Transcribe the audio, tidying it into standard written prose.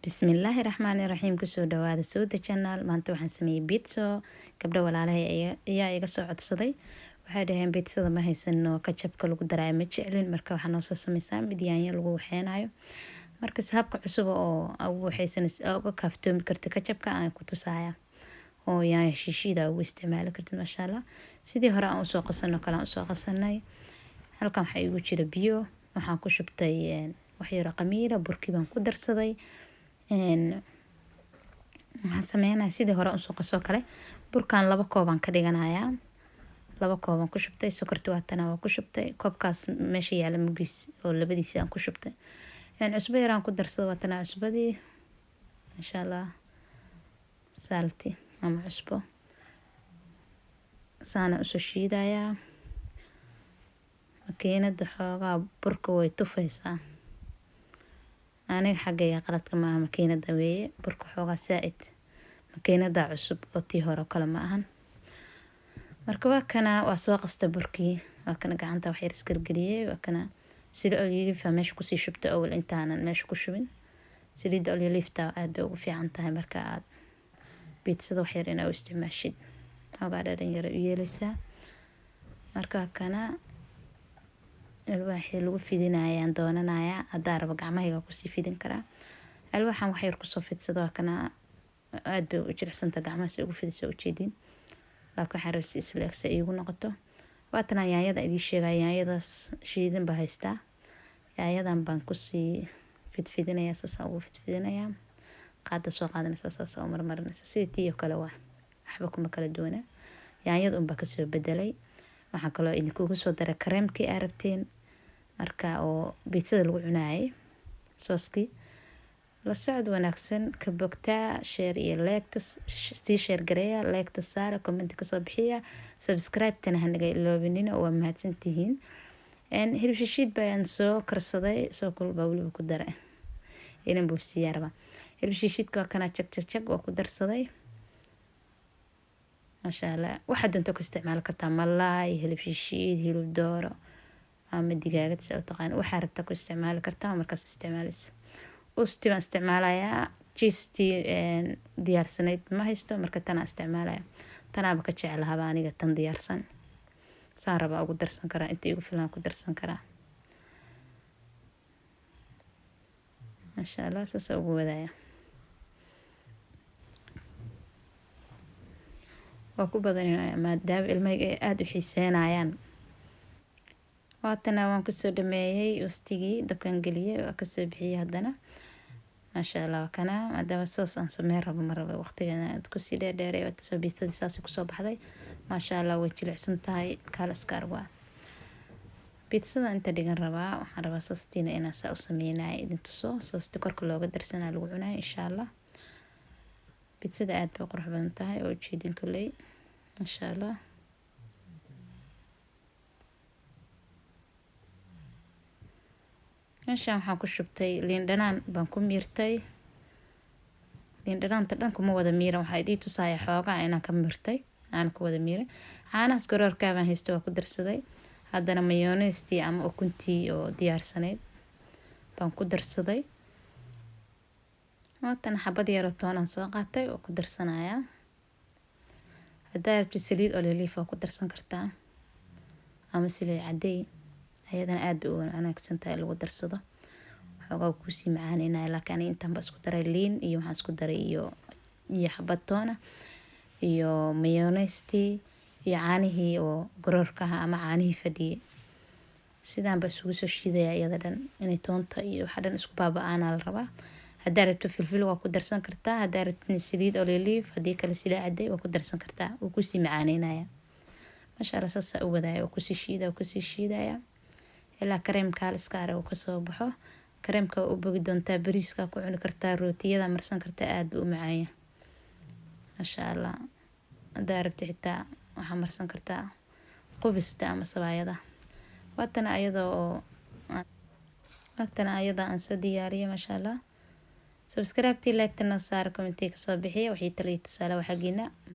Bismillaahi Raxmaani Raxiim kusoo dhawaada Sawda Channel. Maanta waxaan sameeyay pizza. Gabdho walaalahay ayaa iga soo codsaday. Waxay dhaheen pizzada ma haysano ketchup lagu daray ma jeclin, marka waxaan noo soo sameysaan mid yaanyo lagu waxeenayo. Marka habka cusub oo ugu waxaysanaysa uga kaaftoomi karta ketchup-ka aan ku tusaya. Oo yaanyo shiishida ugu isticmaali kartid masha Allah. Sidii hore aan u soo qasano kala u soo qasanay. Halkan waxa igu jira biyo, waxaan ku shubtay wax yar qamiira, burkii baan ku darsaday. Waxaan sameynaa sidii hore u soo qaso kale. Burkaan 2 koob aan ka dhiganayaa. 2 koob aan ku shubtay, sokorta waatana waan ku shubtay. Koobkaas meesha yaala mugis oo labadiisa aan ku shubtay. Cusbo yar aan ku darsaday waatana cusbadii. Masha Allah. Salti ama cusbo. Saana u soo shiidayaa. Makiinada xoogaa burka way tufaysaa. Aniga xaggayga qaladka ma aha makiinada weeye. Burka xoogaa saaid. Makiinada cusub oo tii hore kale ma ahan. Marka waa kana soo qasta burkii. Waa kana gacanta wax yar isgargariyay. Waa kana sida olive meesha ku sii shubtay awal intaanan meesha ku shubin. Saliida olive-ta aad bay ugu fiican tahay marka aad pizzada wax yar inaad u isticmaashid. Xoogaa dhadhan yar u yeelaysaa. Marka kana alwaaxii lagu fidinayaan doonanayaa haddii rabo gacmahayga ku sii fidin karaa. Alwaaxan wax yar ku soo fidsado waa kana aad bay u jilicsanta gacmaha si ugu fidisay u jeedin. Laakiin waxa rabsi isleegsa iigu noqoto. Waatana yaanyada idii sheegay yaanyadaas shiidan ba haystaa. Yaanyadan baan ku sii fidinayaa saasa ugu fidinayaa. Qaada soo qaadanaysa saasa u marmarinaysa. Sidii kale waa waxba kuma kala duwana. Yaanyada ba ka soo bedelay. Waxaan kaloo idinku soo daray kareemkii aad rabteen. Marka oo pizzada lagu cunaayay sooski la socod wanaagsan ka bogtaa share iyo like sii share gareeya like saara comment ka soo bixiya subscribe tana hanaga iloobinina waa mahadsantihiin hilib shiishid baan soo karsaday soo kulba waliba ku daray inaan buufsiyaa raba hilib shiishidka kana jag waa ku darsaday masha Allah waxa doonto ku isticmaal kartaa malaay hilib shiishid hilib dooro ama digaagad soo taqaan waxa rabta ku isticmaali kartaa markaas isticmaalaysa usti baan isticmaalayaa cheese diyaarsanayd ma haysto marka tan isticmaalaya tanaaba ka jecelahay aniga tan diyaarsan saan raba ugu darsan karaa inta igu filan ku darsan karaa masha Allah saas ugu wadaya waa ku badanaya maadaama ilmaha aad u xiiseynayaan waatana waan ku soo dhameeyay ustigii dabkan galiyay waa ka soo bixiyay haddana masha Allah kana maadaama soos aan sameyn rabo maraba waqtigeena aad ku sii dheereeyay waa tasoo biisada saasi ku soo baxday masha Allah way jilicsan tahay kala iska arwa pizzada inta dhigan rabaa waxaan rabaa soostina inaan saa u sameeyay idin tuso soosti korka looga darsanaa lagu cunaa insha Allah pizzada aad bay qurux badan tahay oo jeedin kulay masha Allah meeshaan waxaan ku shubtay liin dhanaan baan ku miirtay liin dhanaanta dhan kuma wada miiran waxa idii tusaya xoogaa inaan ka miirtay aan ku wada miiray caanaas garoorka baan haysto waa ku darsaday haddana mayonnaise ama ukuntii oo diyaarsanayd baan ku darsaday waatana xabad yar oo toon aan soo qaatay oo ku darsanayaa haddaa rabtid saliid olive oo ku darsan kartaa ama saliid caday ayadana aad bay u wanaagsan tahay lagu darsado xoogaa ku sii macaanayna laakiin intaan ba isku daray liin iyo waxaan isku daray iyo xabad toona iyo mayonnaise iyo caanihii oo garoorka ama caanihii fadhiyay sidaan ba isugu soo shiidaya iyada dhan inay toonta iyo waxa dhan isku baaba'aan la rabaa haddaa rabto filfil waa ku darsan kartaa haddaa rabtid saliid olive haddii kale saliid caday waa ku darsan kartaa oo ku sii macaanaynaya masha Allah saas u wadaya oo ku sii shiidaya ilaa kareemka iska arag ka soo baxo kareemka u bogi doontaa bariiska ku cuni kartaa rootiyada marsan kartaa aad u macaan masha Allah haddaa rabtid xitaa waxa marsan kartaa qubista ama sabaayada waatana ayada aan soo diyaariyay masha Allah subscribe like tana saar comment ka soo bixiya wixii taliye tusaale waxa gina